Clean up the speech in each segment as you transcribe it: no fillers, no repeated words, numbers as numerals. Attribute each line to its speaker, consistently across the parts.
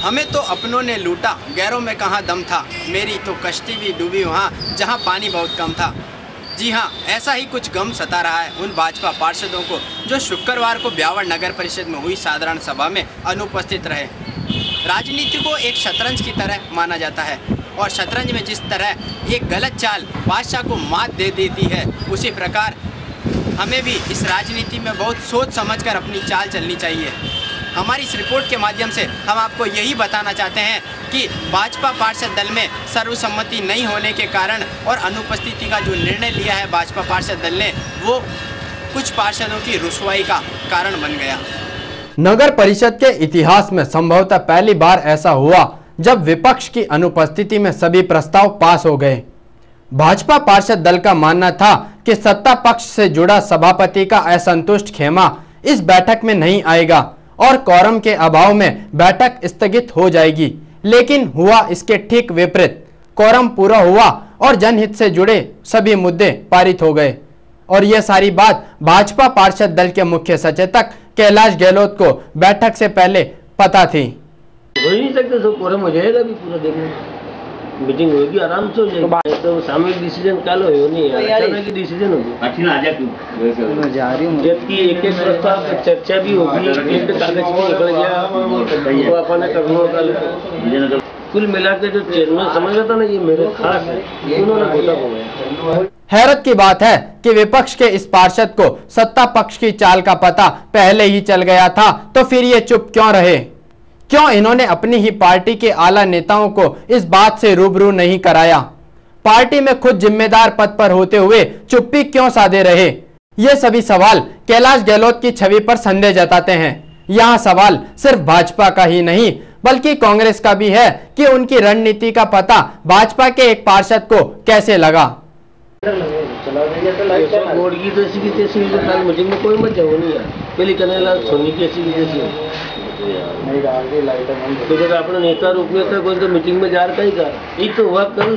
Speaker 1: हमें तो अपनों ने लूटा, गैरों में कहाँ दम था, मेरी तो कश्ती भी डूबी वहाँ जहाँ पानी बहुत कम था। जी हाँ, ऐसा ही कुछ गम सता रहा है उन भाजपा पार्षदों को जो शुक्रवार को ब्यावर नगर परिषद में हुई साधारण सभा में अनुपस्थित रहे। राजनीति को एक शतरंज की तरह माना जाता है और शतरंज में जिस तरह एक गलत चाल बादशाह को मात दे देती है, उसी प्रकार हमें भी इस राजनीति में बहुत सोच समझकर अपनी चाल चलनी चाहिए। हमारी इस रिपोर्ट के माध्यम से हम आपको यही बताना चाहते हैं कि भाजपा पार्षद दल में सर्वसम्मति नहीं होने के कारण और अनुपस्थिति का जो निर्णय लिया है भाजपा पार्षद दल ने, वो कुछ पार्षदों की रुसवाई का कारण बन गया।
Speaker 2: नगर परिषद के इतिहास में संभवतः पहली बार ऐसा हुआ जब विपक्ष की अनुपस्थिति में सभी प्रस्ताव पास हो गए। भाजपा पार्षद दल का मानना था कि सत्ता पक्ष से जुड़ा सभापति का असंतुष्ट खेमा इस बैठक में नहीं आएगा और कोरम के अभाव में बैठक स्थगित हो जाएगी, लेकिन हुआ इसके ठीक विपरीत। कोरम पूरा हुआ और जनहित से जुड़े सभी मुद्दे पारित हो गए और यह सारी बात भाजपा पार्षद दल के मुख्य सचेतक कैलाश गहलोत को बैठक से पहले पता थी।
Speaker 3: हो ही नहीं सकते, सब कोरम हो जाएगा भी पूरा दिन, मीटिंग होगी आराम से हो जाएगी। तो सामूहिक डिसीजन कल हो नहीं है, अचानक डिसीजन होगी। जबकि एक एक प्रस्ताव पर चर्चा भी होगी, एक कागज भी निकल गया वो अपने करना कल। कुल मिला के जो चेयरमैन समझ रहा था ना, ये मेरे खास है, उन्होंने घोटा हो गया।
Speaker 2: हैरत की बात है कि विपक्ष के इस पार्षद को सत्ता पक्ष की चाल का पता पहले ही चल गया था, तो फिर ये चुप क्यों रहे? क्यों इन्होंने अपनी ही पार्टी के आला नेताओं को इस बात से रूबरू नहीं कराया? पार्टी में खुद जिम्मेदार पद पर होते हुए चुप्पी क्यों साधे रहे? ये सभी सवाल कैलाश गहलोत की छवि पर संदेह जताते हैं। यहाँ सवाल सिर्फ भाजपा का ही नहीं बल्कि कांग्रेस का भी है कि उनकी रणनीति का पता भाजपा के एक पार्षद को कैसे लगा।
Speaker 3: बोर्ड की तो मीटिंग में कोई मत जाओ नहीं यार, पहले कन्हैया सोनी की ऐसी तो जब अपने नेता उपनेता कोई तो मीटिंग में जा रहा ही का एक तो हुआ कल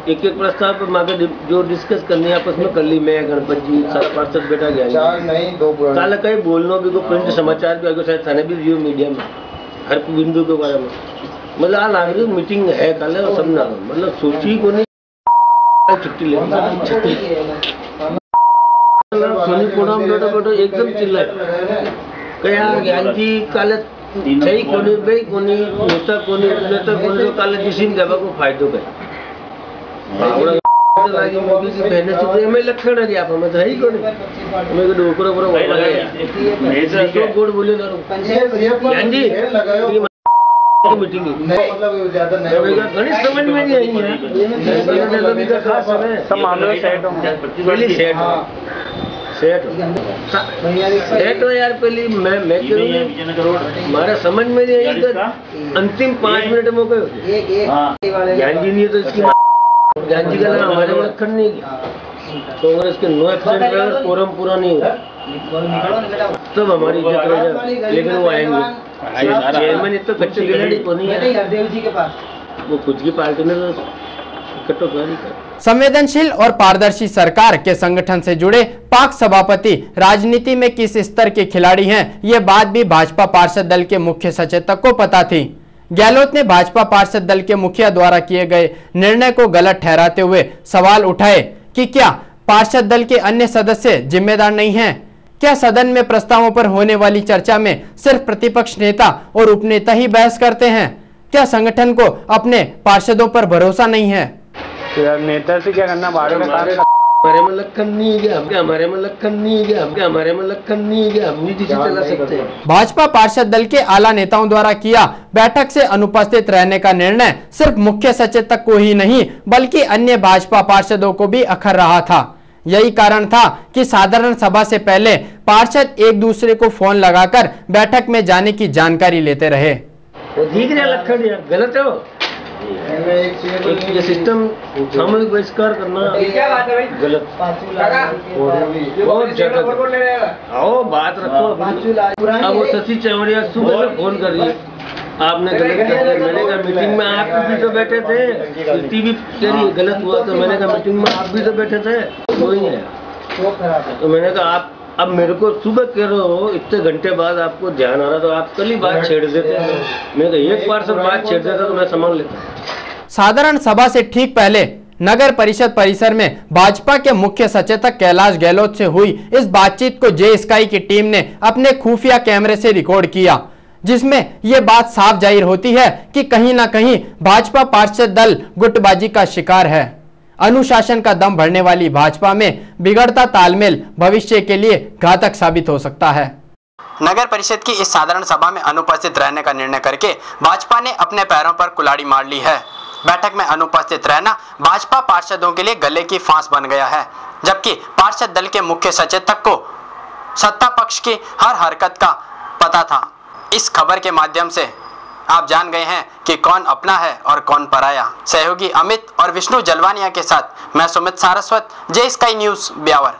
Speaker 3: एक एक प्रस्ताव पर मांगे जो डिस्कस करने आपस में कर ली। मैं गणपत जी सारा पार्षद बैठा गया कल कहीं बोलना भी को प्रिंट समाचार भी आगे शायद थाने भी रिव्यू मीडिया में हर बिंदु के बारे में मतलब आ लाग रही मीटिंग है कल और सब ना मतलब सोची को नहीं छुट्टी ले सोनी कोड़ा बेटो एकदम चिल्लाए कया ज्ञान जी कल सही कोनी भाई कोनी नेता कोनी काले डिसीजन देवा को फायदो पे लागी मोदी की बहने से मैं लक्षण है आप हमें सही कोनी मैं को डोकरो पूरा बोल गया ऐसा तो गुड बोले ना ज्ञान जी मीटिंग मतलब ज्यादा नहीं गणित समझ में नहीं आई है ये खास समय सब मामले सेट पहले सेट हो यार पहले मैं हमारा समझ में नहीं आई तो अंतिम 5 मिनट में ज्ञान जी नहीं तो इसकी ज्ञान जी का लगा हमारे में लक्षण नहीं कांग्रेस के 9 एब्सेंट कोरम पूरा नहीं हुआ तब हमारी इज्जत रह जाए, लेकिन वो आएंगे चेयरमैन इतना कच्चे गिलाड़ी को नहीं है, वो खुद की पार्टी में
Speaker 2: संवेदनशील और पारदर्शी सरकार के संगठन से जुड़े पाक सभापति राजनीति में किस स्तर के खिलाड़ी हैं, ये बात भी भाजपा पार्षद दल के मुख्य सचेतक को पता थी। गहलोत ने भाजपा पार्षद दल के मुखिया द्वारा किए गए निर्णय को गलत ठहराते हुए सवाल उठाए कि क्या पार्षद दल के अन्य सदस्य जिम्मेदार नहीं हैं? क्या सदन में प्रस्तावों पर होने वाली चर्चा में सिर्फ प्रतिपक्ष नेता और उपनेता ही बहस करते हैं? क्या संगठन को अपने पार्षदों पर भरोसा नहीं है?
Speaker 4: नेता से क्या करना, बाहर
Speaker 3: हमारे में लक्षण नहीं है, हमारे में लक्षण नहीं है, हमारे में लक्षण नहीं है, हम नहीं चला सकते हैं।
Speaker 2: भाजपा पार्षद दल के आला नेताओं द्वारा किया बैठक से अनुपस्थित रहने का निर्णय सिर्फ मुख्य सचेतक को ही नहीं बल्कि अन्य भाजपा पार्षदों को भी अखर रहा था। यही कारण था कि साधारण सभा से पहले पार्षद एक दूसरे को फोन लगाकर बैठक में जाने की जानकारी लेते रहे।
Speaker 3: लक्षण गलत है वो ये सिस्टम सामूहिक बहिष्कार करना गलत बहुत ज्यादा। आओ बात रखो। अब वो शशि चौड़िया सुबह से फोन कर रही है, आपने गलत कर दिया। मैंने कहा मीटिंग में आप भी तो बैठे थे, टीवी कह रही गलत हुआ तो मैंने कहा मीटिंग में आप भी तो बैठे थे, वही है। तो मैंने कहा आप अब मेरे को सुबह कह रहे हो इतने घंटे बाद आपको ध्यान आ रहा, तो आप कल ही बात छेड़ देते। मैं तो एक बार से बात छेड़ देता तो मैं संभाल लेता।
Speaker 2: साधारण सभा से ठीक पहले नगर परिषद परिसर में भाजपा के मुख्य सचेतक कैलाश गहलोत से हुई इस बातचीत को जे स्काई की टीम ने अपने खुफिया कैमरे से रिकॉर्ड किया, जिसमें यह बात साफ जाहिर होती है कि कहीं ना कहीं भाजपा पार्षद दल गुटबाजी का शिकार है। अनुशासन का दम भरने वाली भाजपा में बिगड़ता तालमेल भविष्य के लिए घातक साबित हो सकता है।
Speaker 1: नगर परिषद की इस साधारण सभा में अनुपस्थित रहने का निर्णय करके भाजपा ने अपने पैरों पर कुल्हाड़ी मार ली है। बैठक में अनुपस्थित रहना भाजपा पार्षदों के लिए गले की फांस बन गया है, जबकि पार्षद दल के मुख्य सचेतक को सत्ता पक्ष की हर हरकत का पता था। इस खबर के माध्यम से आप जान गए हैं कि कौन अपना है और कौन पराया। सहयोगी अमित और विष्णु जलवानिया के साथ मैं सुमित सारस्वत, जे स्काई न्यूज़ ब्यावर।